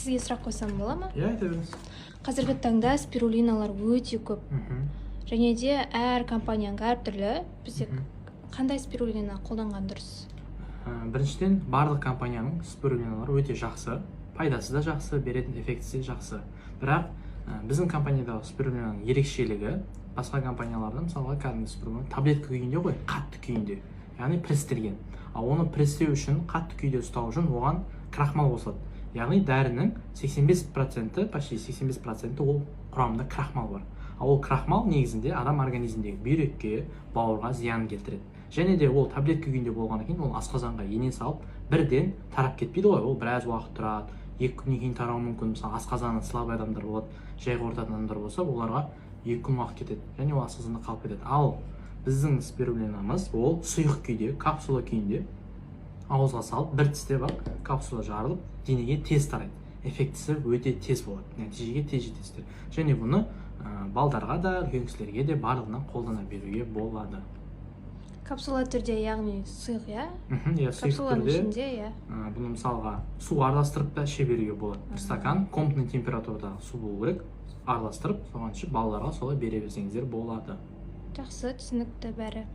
сізге сұрақ қойсам бола ма? Иә, айта беріңіз. Қазіргі таңда спирулиналар өте көп. Және де әр компанияның әртүрлі. Бізде қандай спирулина қолданған дұрыс? Біріншіден, барлық компанияның спирулиналары өте жақсы, пайдасы да жақсы, беретін эффектісі жақсы. Бірақ біздің компаниядағы спирулинаның ерекшелігі басқа компанияларда мысалға кәдімгі спирулина таблетка күйінде ғой, қатты күйінде, яғни пресстелген. Ал оны пресстеу үшін, қатты күйде ұстау үшін оған крахмал қосылады. Яғни дәрінің 85%, почти 85% ол құрамында крахмал бар. Ал ол крахмал негізінде адам организмдегі бүйрекке, бауырға зиян келтіреді. Және де ол таблетка күйінде болғаннан кейін ол асқазанға ене салып, бірден тарап кетпейді ғой, ол біраз уақыт тұрады. 2 күннен кейін тарауы мүмкін. Мысалы, асқазаны слабый адамдар болады, жай ауыртатын адамдар болса, оларға 2 күн уақыт кетеді, және ол асқазанда қалып кетеді. Ал біздің спирулинамыз ол сұйық күйде, капсула күйінде ауызға салып, бір тістеп алып, капсула жарылып, денеге тез тарайды. Эффектісі өте тез болады, нәтижеге тез жетесіздер. Және бұны балдарға да, үлкен кісілерге де барлығына қолдана беруге болады. Капсула түрде, яғни сұйық, иә? Иә, сұйық түрде. Иә. Бұны мысалға су араластырып та іше беруге болады. Бір стакан комнатный температурадағы су болу керек, араластырып, соған ішіп балаларға солай бере берсеңіздер болады. Жақсы, түсінікті бәрі.